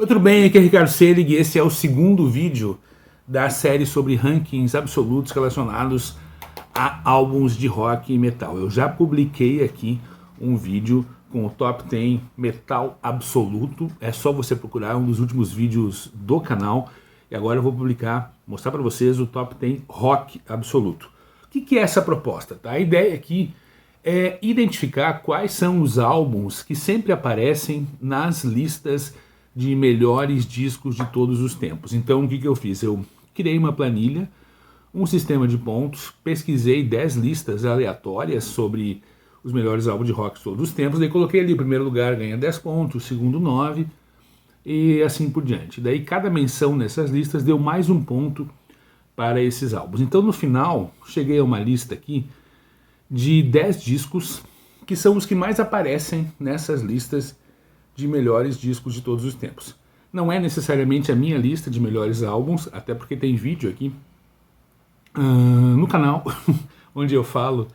Oi, tudo bem? Aqui é Ricardo Selig e esse é o segundo vídeo da série sobre rankings absolutos relacionados a álbuns de rock e metal. Eu já publiquei aqui um vídeo com o Top 10 Metal Absoluto, é só você procurar um dos últimos vídeos do canal, e agora eu vou mostrar para vocês o Top 10 Rock Absoluto. O que é essa proposta? Tá? A ideia aqui é identificar quais são os álbuns que sempre aparecem nas listas de melhores discos de todos os tempos. Então o que eu fiz? Eu criei uma planilha, um sistema de pontos, pesquisei 10 listas aleatórias sobre os melhores álbuns de rock de todos os tempos, daí coloquei ali o primeiro lugar ganha 10 pontos, o segundo 9 e assim por diante. Daí cada menção nessas listas deu mais um ponto para esses álbuns. Então no final cheguei a uma lista aqui de 10 discos que são os que mais aparecem nessas listas de melhores discos de todos os tempos. Não é necessariamente a minha lista de melhores álbuns, até porque tem vídeo aqui no canal onde eu falo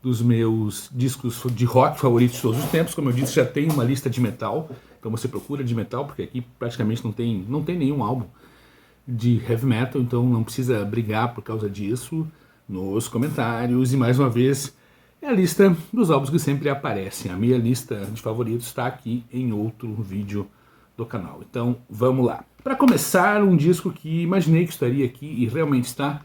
dos meus discos de rock favoritos de todos os tempos. Como eu disse, já tem uma lista de metal, então você procura de metal, porque aqui praticamente não tem nenhum álbum de heavy metal, então não precisa brigar por causa disso nos comentários. E mais uma vez, é a lista dos álbuns que sempre aparecem. A minha lista de favoritos está aqui em outro vídeo do canal. Então vamos lá. Para começar, um disco que imaginei que estaria aqui e realmente está,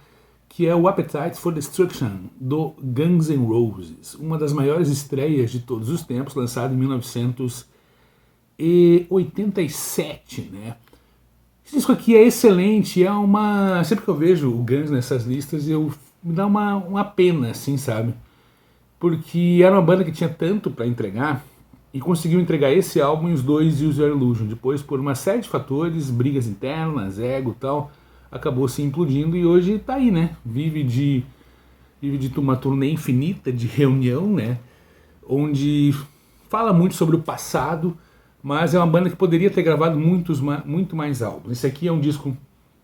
que é o Appetite for Destruction, do Guns N' Roses. Uma das maiores estreias de todos os tempos, lançado em 1987, né? Esse disco aqui é excelente, sempre que eu vejo o Guns nessas listas, me dá uma pena, assim, sabe? Porque era uma banda que tinha tanto para entregar e conseguiu entregar esse álbum e os dois Use Your Illusion. Depois, por uma série de fatores, brigas internas, ego e tal, acabou se implodindo e hoje tá aí, né? Vive de uma turnê infinita de reunião, né? Onde fala muito sobre o passado, mas é uma banda que poderia ter gravado muito mais álbuns. Esse aqui é um disco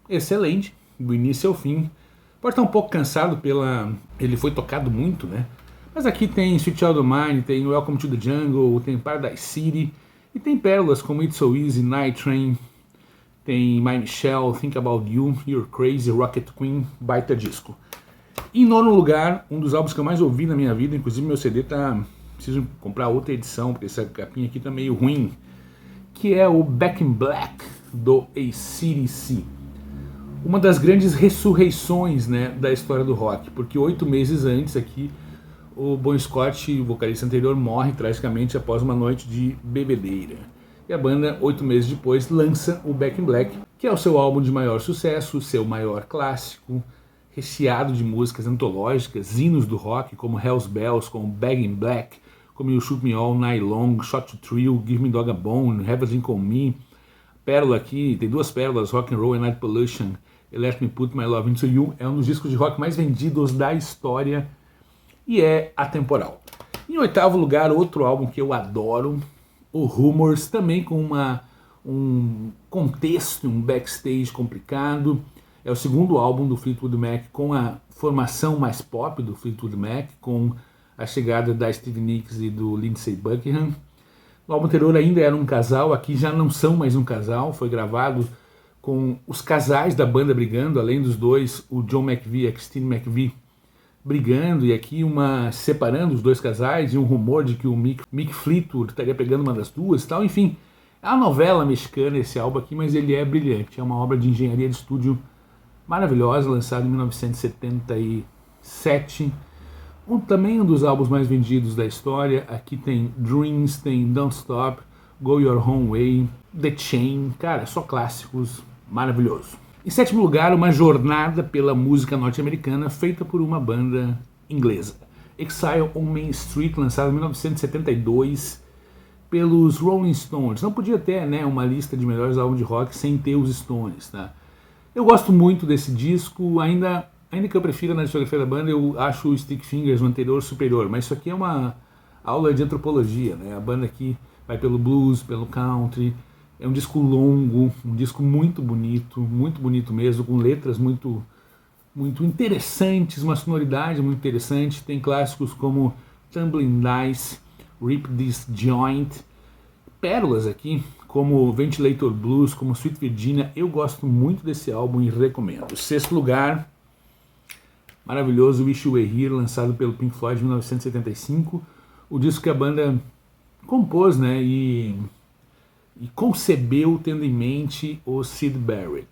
excelente, do início ao fim. Pode estar um pouco cansado ele foi tocado muito, né? Mas aqui tem Sweet Child O' Mine, tem Welcome to the Jungle, tem Paradise City, e tem pérolas como It's So Easy, Night Train, tem My Michelle, Think About You, You're Crazy, Rocket Queen, baita disco. Em nono lugar, um dos álbuns que eu mais ouvi na minha vida, inclusive meu CD preciso comprar outra edição, porque essa capinha aqui tá meio ruim, que é o Back in Black, do AC/DC. Uma das grandes ressurreições, né, da história do rock, porque 8 meses antes aqui, o Bon Scott, o vocalista anterior, morre tragicamente após uma noite de bebedeira. E a banda, 8 meses depois, lança o Back in Black, que é o seu álbum de maior sucesso, seu maior clássico, recheado de músicas antológicas, hinos do rock, como Hell's Bells, como Back in Black, como You Shoot Me All Night Long, Shot to Thrill, Give Me Dog a Bone, Have a Drink on Me. Pérola aqui, tem duas pérolas, Rock and Roll and Night Pollution, Let Me Put My Love Into You. É um dos discos de rock mais vendidos da história e é atemporal. Em oitavo lugar, outro álbum que eu adoro, o Rumours, também com um contexto, um backstage complicado. É o segundo álbum do Fleetwood Mac com a formação mais pop do Fleetwood Mac, com a chegada da Stevie Nicks e do Lindsey Buckingham. O álbum anterior ainda era um casal, aqui já não são mais um casal, foi gravado com os casais da banda brigando, além dos dois, o John McVie e a Christine McVie brigando, e aqui separando os dois casais, e um rumor de que o Mick Fleetwood estaria pegando uma das duas e tal. Enfim, é uma novela mexicana esse álbum aqui, mas ele é brilhante, é uma obra de engenharia de estúdio maravilhosa, lançado em 1977, também um dos álbuns mais vendidos da história. Aqui tem Dreams, tem Don't Stop, Go Your Own Way, The Chain, cara, só clássicos, maravilhoso. Em sétimo lugar, uma jornada pela música norte-americana feita por uma banda inglesa. Exile on Main Street, lançado em 1972 pelos Rolling Stones. Não podia ter, né, uma lista de melhores álbuns de rock sem ter os Stones, tá? Eu gosto muito desse disco, ainda que eu prefira na discografia da banda, eu acho o Stick Fingers, o anterior, superior. Mas isso aqui é uma aula de antropologia, né? A banda aqui vai pelo blues, pelo country. É um disco longo, um disco muito bonito mesmo, com letras muito interessantes, uma sonoridade muito interessante. Tem clássicos como Tumbling Dice, Rip This Joint, pérolas aqui, como Ventilator Blues, como Sweet Virginia. Eu gosto muito desse álbum e recomendo. Sexto lugar, maravilhoso, Wish You Were Here, lançado pelo Pink Floyd em 1975. O disco que a banda compôs, né, e concebeu tendo em mente o Syd Barrett.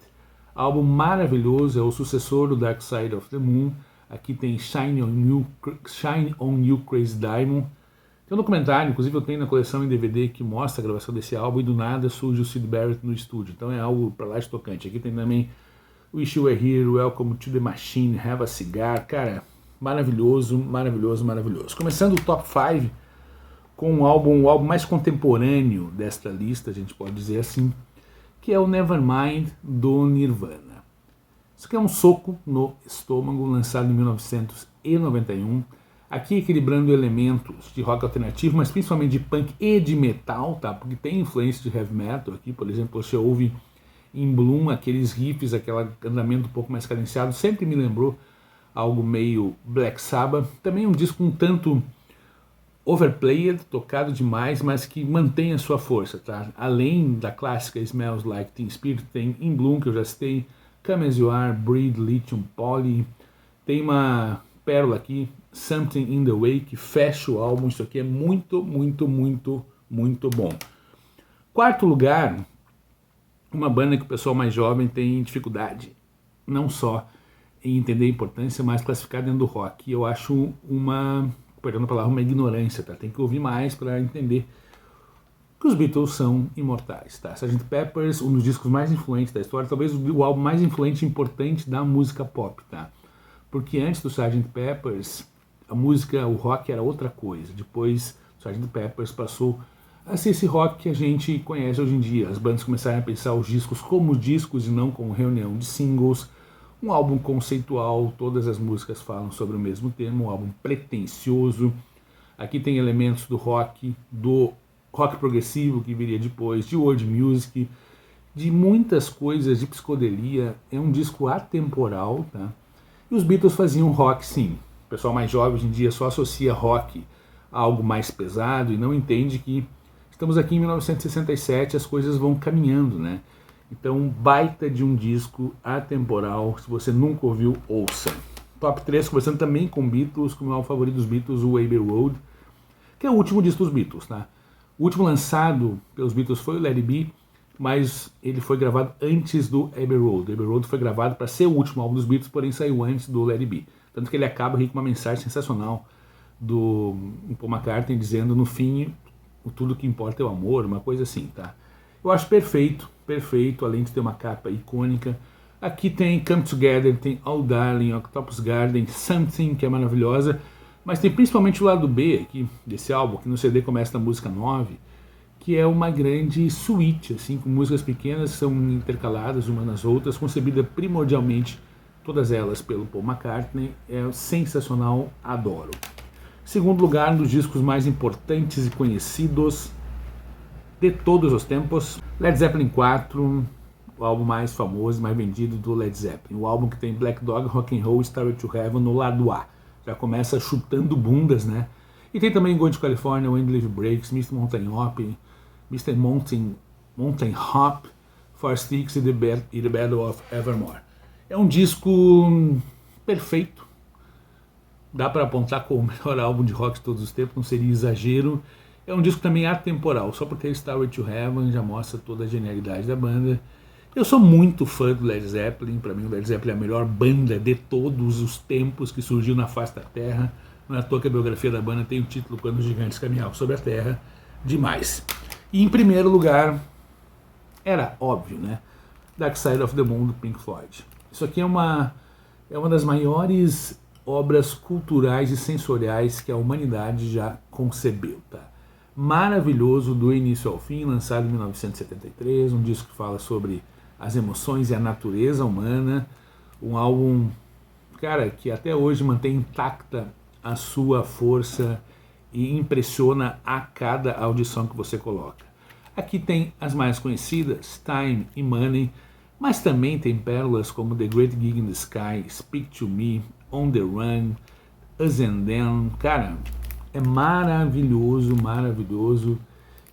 Álbum maravilhoso, é o sucessor do Dark Side of the Moon. Aqui tem Shine on You Crazy Diamond. Tem um documentário, inclusive eu tenho na coleção em DVD, que mostra a gravação desse álbum e do nada surge o Syd Barrett no estúdio. Então é algo pra lá de tocante. Aqui tem também Wish You Were Here, Welcome to the Machine, Have a Cigar. Cara, maravilhoso, maravilhoso, maravilhoso. Começando o Top 5 com o álbum mais contemporâneo desta lista, a gente pode dizer assim, que é o Nevermind do Nirvana. Isso aqui é um soco no estômago, lançado em 1991, aqui equilibrando elementos de rock alternativo, mas principalmente de punk e de metal, tá? Porque tem influência de heavy metal aqui, por exemplo, você ouve em Bloom aqueles riffs, aquele andamento um pouco mais cadenciado, sempre me lembrou algo meio Black Sabbath. Também um disco um tanto overplayed, tocado demais, mas que mantém a sua força, tá? Além da clássica Smells Like Teen Spirit, tem In Bloom, que eu já citei, Come As You Are, Breed, Lithium, Poly. Tem uma pérola aqui, Something in the Way, que fecha o álbum. Isso aqui é muito, muito, muito, muito bom. Quarto lugar, uma banda que o pessoal mais jovem tem dificuldade, não só em entender a importância, mas classificar dentro do rock. Eu acho perdão a palavra, uma ignorância, tá? Tem que ouvir mais para entender que os Beatles são imortais, tá? Sgt. Pepper's, um dos discos mais influentes da história, talvez o álbum mais influente e importante da música pop, tá? Porque antes do Sgt. Pepper's, a música, o rock era outra coisa. Depois, o Sgt. Pepper's passou a ser esse rock que a gente conhece hoje em dia. As bandas começaram a pensar os discos como discos e não como reunião de singles. Um álbum conceitual, todas as músicas falam sobre o mesmo tema, um álbum pretensioso. Aqui tem elementos do rock progressivo que viria depois, de world music, de muitas coisas, de psicodelia. É um disco atemporal, tá? E os Beatles faziam rock, sim. O pessoal mais jovem hoje em dia só associa rock a algo mais pesado e não entende que estamos aqui em 1967, as coisas vão caminhando, né? Então, baita de um disco atemporal. Se você nunca ouviu, ouça. Top 3, começando também com Beatles, com o meu favorito dos Beatles, o Abbey Road, que é o último disco dos Beatles, tá? O último lançado pelos Beatles foi o Let It Be, mas ele foi gravado antes do Abbey Road. O Abbey Road foi gravado para ser o último álbum dos Beatles, porém saiu antes do Let It Be. Tanto que ele acaba aqui com uma mensagem sensacional do Paul McCartney dizendo, no fim, tudo que importa é o amor, uma coisa assim, tá? Eu acho perfeito, perfeito, além de ter uma capa icônica. Aqui tem Come Together, tem All Darling, Octopus Garden, Something, que é maravilhosa, mas tem principalmente o lado B aqui desse álbum, que no CD começa na música 9, que é uma grande suíte, assim, com músicas pequenas que são intercaladas umas nas outras, concebida primordialmente, todas elas pelo Paul McCartney. É sensacional, adoro. Segundo lugar, um dos discos mais importantes e conhecidos de todos os tempos, Led Zeppelin 4, o álbum mais famoso, mais vendido do Led Zeppelin. O álbum que tem Black Dog, Rock and Roll, Starway to Heaven no lado A. Já começa chutando bundas, né? E tem também Going to California, When the Leaf Breaks, Mr. Mountain Hop, Four Sticks e The Battle of Evermore. É um disco perfeito. Dá para apontar como o melhor álbum de rock de todos os tempos, não seria exagero. É um disco também atemporal, só por ter Starway to Heaven já mostra toda a genialidade da banda. Eu sou muito fã do Led Zeppelin, para mim o Led Zeppelin é a melhor banda de todos os tempos que surgiu na face da Terra. Não é à toa que a biografia da banda tem o título Quando os Gigantes Caminhavam sobre a Terra, demais. E em primeiro lugar, era óbvio, né? Dark Side of the Moon do Pink Floyd. Isso aqui é uma das maiores obras culturais e sensoriais que a humanidade já concebeu, tá? Maravilhoso do início ao fim, lançado em 1973, um disco que fala sobre as emoções e a natureza humana, um álbum, cara, que até hoje mantém intacta a sua força e impressiona a cada audição que você coloca. Aqui tem as mais conhecidas, Time e Money, mas também tem pérolas como The Great Gig in the Sky, Speak to Me, On the Run, Us and Them. Cara, é maravilhoso, maravilhoso.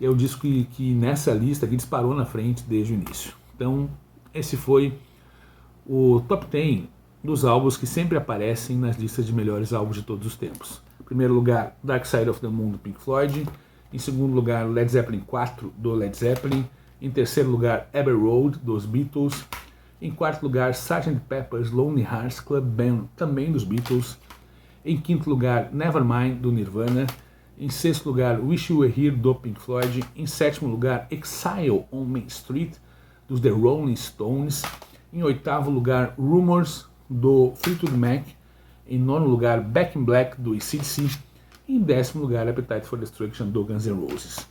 e é o disco que nessa lista aqui disparou na frente desde o início. Então, esse foi o top 10 dos álbuns que sempre aparecem nas listas de melhores álbuns de todos os tempos. Em primeiro lugar, Dark Side of the Moon, do Pink Floyd. Em segundo lugar, Led Zeppelin 4, do Led Zeppelin. Em terceiro lugar, Abbey Road, dos Beatles. Em quarto lugar, Sgt. Pepper's Lonely Hearts Club Band, também dos Beatles. Em quinto lugar, Nevermind, do Nirvana. Em sexto lugar, Wish You Were Here, do Pink Floyd. Em sétimo lugar, Exile on Main Street, dos The Rolling Stones. Em oitavo lugar, Rumors, do Fleetwood Mac. Em nono lugar, Back in Black, do AC/DC. E em décimo lugar, Appetite for Destruction, do Guns N' Roses.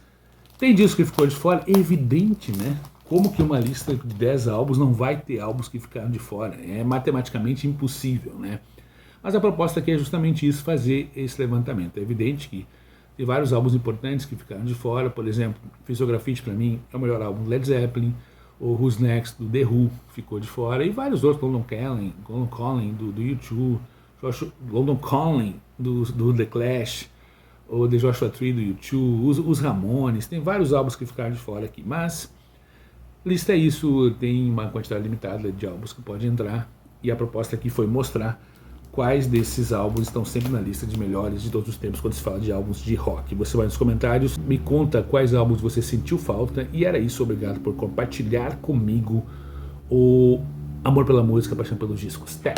Tem disco que ficou de fora? É evidente, né? Como que uma lista de 10 álbuns não vai ter álbuns que ficaram de fora? É matematicamente impossível, né? Mas a proposta aqui é justamente isso, fazer esse levantamento. É evidente que tem vários álbuns importantes que ficaram de fora. Por exemplo, Face of Graffiti, para mim, é o melhor álbum do Led Zeppelin. O Who's Next, do The Who, ficou de fora. E vários outros, London Calling, do U2, London Calling, do The Clash, ou The Joshua Tree, do U2, os Ramones. Tem vários álbuns que ficaram de fora aqui. Mas lista é isso, tem uma quantidade limitada de álbuns que pode entrar. E a proposta aqui foi mostrar quais desses álbuns estão sempre na lista de melhores de todos os tempos quando se fala de álbuns de rock. Você vai nos comentários, me conta quais álbuns você sentiu falta, e era isso. Obrigado por compartilhar comigo o amor pela música, a paixão pelos discos. Até!